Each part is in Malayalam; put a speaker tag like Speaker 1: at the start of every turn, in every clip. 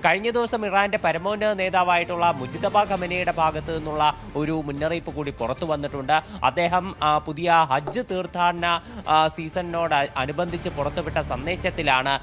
Speaker 1: കഴിഞ്ഞ ദിവസം ഇറാന്റെ പരമോന്നത നേതാവായിട്ടുള്ള മുജിതബ ഖമനയുടെ ഭാഗത്തു നിന്നുള്ള ഒരു മുന്നറിയിപ്പ് കൂടി പുറത്തു വന്നിട്ടുണ്ട്. അദ്ദേഹം പുതിയ ഹജ്ജ് തീർത്ഥാടന സീസണിനോട് അനുബന്ധിച്ച് പുറത്തുവിട്ട സന്ദേശത്തിലാണ്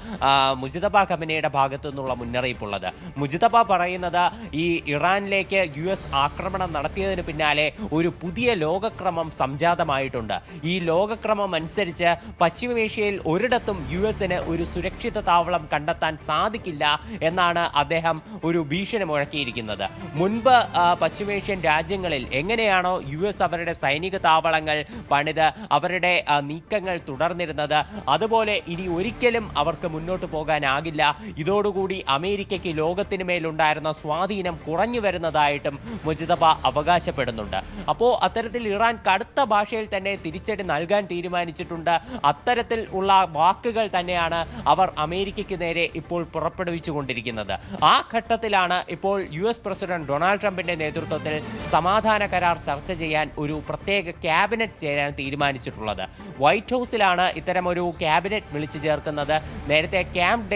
Speaker 1: മുജിതബ ഖമനയുടെ ഭാഗത്തു നിന്നുള്ള മുന്നറിയിപ്പുള്ളത്. മുജിതബ പറയുന്നത് ഈ ഇറാനിലേക്ക് US ആക്രമണം നടത്തിയതിന് പിന്നാലെ ഒരു പുതിയ ലോകക്രമം സംജാതമായിട്ടുണ്ട്. ഈ ലോകക്രമം അനുസരിച്ച് പശ്ചിമേഷ്യയിൽ ഒരിടത്തും US-ന് ഒരു സുരക്ഷിത താവളം കണ്ടെത്താൻ സാധിക്കില്ല എന്നാണ് അദ്ദേഹം ഒരു ഭീഷണി മുഴക്കിയിരിക്കുന്നത്. മുൻപ് പശ്ചിമേഷ്യൻ രാജ്യങ്ങളിൽ എങ്ങനെയാണോ US അവരുടെ സൈനിക താവളങ്ങൾ പണിത് അവരുടെ നീക്കങ്ങൾ തുടർന്നിരുന്നത്, അതുപോലെ ഇനി ഒരിക്കലും അവർക്ക് മുന്നോട്ട് പോകാനാകില്ല. ഇതോടുകൂടി അമേരിക്കയ്ക്ക് ലോകത്തിന് മേലുണ്ടായിരുന്ന സ്വാധീനം കുറഞ്ഞു വരുന്നതായിട്ടും മുജിതബ അവകാശപ്പെടുന്നുണ്ട്. അപ്പോൾ അത്തരത്തിൽ ഇറാൻ കടുത്ത ഭാഷയിൽ തന്നെ തിരിച്ചടി നൽകാൻ തീരുമാനിച്ചിട്ടുണ്ട്. അത്തരത്തിൽ ഉള്ള വാക്കുകൾ തന്നെയാണ് അവർ അമേരിക്കയ്ക്ക് നേരെ ഇപ്പോൾ പുറപ്പെടുവിച്ചുകൊണ്ടിരിക്കുന്നത്. ആ ഘട്ടത്തിലാണ് ഇപ്പോൾ US പ്രസിഡന്റ് ഡൊണാൾഡ് ട്രംപിന്റെ നേതൃത്വത്തിൽ സമാധാന കരാർ ചർച്ച ചെയ്യാൻ ഒരു പ്രത്യേക ക്യാബിനറ്റ് ചേരാൻ തീരുമാനിച്ചിട്ടുള്ളത്. വൈറ്റ് ഹൗസിലാണ് ഇത്തരമൊരു ക്യാബിനറ്റ് വിളിച്ചു ചേർക്കുന്നത്. നേരത്തെ ക്യാമ്പ്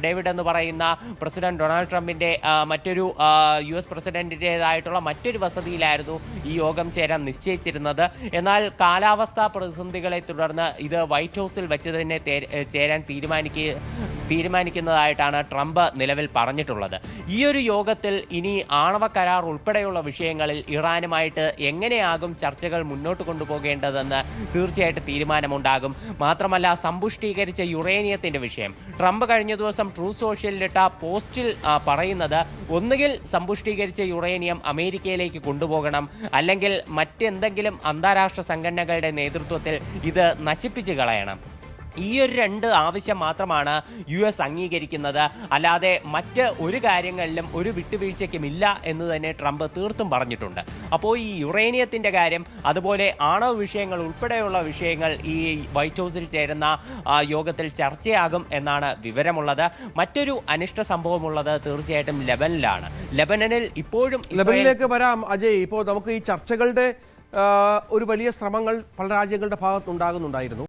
Speaker 1: ഡേവിഡ് എന്ന് പറയുന്ന പ്രസിഡന്റ് ഡൊണാൾഡ് ട്രംപിന്റെ മറ്റൊരു US പ്രസിഡന്റിൻ്റെതായിട്ടുള്ള മറ്റൊരു വസതിയിലായിരുന്നു ഈ യോഗം ചേരാൻ നിശ്ചയിച്ചിരുന്നത്. എന്നാൽ കാലാവസ്ഥാ പ്രതിസന്ധികളെ തുടർന്ന് ഇത് വൈറ്റ് ഹൗസിൽ വെച്ച് തന്നെ ചേരാൻ തീരുമാനിക്കുന്നതായിട്ടാണ് ട്രംപ് നിലവിൽ പറഞ്ഞിട്ടുള്ളത്. ഈ ഒരു യോഗത്തിൽ ഇനി ആണവ കരാർ ഉൾപ്പെടെയുള്ള വിഷയങ്ങളിൽ ഇറാനുമായിട്ട് എങ്ങനെയാകും ചർച്ചകൾ മുന്നോട്ട് കൊണ്ടുപോകേണ്ടതെന്ന് തീർച്ചയായിട്ടും തീരുമാനമുണ്ടാകും. മാത്രമല്ല, സമ്പുഷ്ടീകരിച്ച യുറേനിയത്തിന്റെ വിഷയം ട്രംപ് കഴിഞ്ഞ ദിവസം ട്രൂ സോഷ്യലിലിട്ട പോസ്റ്റിൽ പറയുന്നത് ഒന്നുകിൽ സമ്പുഷ്ടീകരിച്ച യുറേനിയം അമേരിക്കയിലേക്ക് കൊണ്ടുപോകണം, അല്ലെങ്കിൽ മറ്റെന്തെങ്കിലും അന്താരാഷ്ട്ര സംഘടനകളുടെ നേതൃത്വത്തിൽ ഇത് നശിപ്പിച്ചു കളയണം. ഈ ഒരു 2 ആവശ്യം മാത്രമാണ് US അംഗീകരിക്കുന്നത്. അല്ലാതെ മറ്റ് ഒരു കാര്യങ്ങളിലും ഒരു വിട്ടുവീഴ്ചയ്ക്കുമില്ല എന്ന് തന്നെ ട്രംപ് തീർത്തും പറഞ്ഞിട്ടുണ്ട്. അപ്പോൾ ഈ യുറേനിയത്തിൻ്റെ കാര്യം, അതുപോലെ ആണവ വിഷയങ്ങൾ ഉൾപ്പെടെയുള്ള വിഷയങ്ങൾ ഈ വൈറ്റ് ഹൗസിൽ ചേരുന്ന യോഗത്തിൽ ചർച്ചയാകും എന്നാണ് വിവരമുള്ളത്. മറ്റൊരു അനിഷ്ട സംഭവമുള്ളത് തീർച്ചയായിട്ടും ലെബനനിലാണ്. ലെബനനിൽ ഇപ്പോഴും
Speaker 2: ലെബനനിലേക്ക് വരാം അജയ്. ഇപ്പോൾ നമുക്ക് ഈ ചർച്ചകളുടെ ഒരു വലിയ ശ്രമങ്ങൾ പല രാജ്യങ്ങളുടെ ഭാഗത്തുണ്ടാകുന്നുണ്ടായിരുന്നു.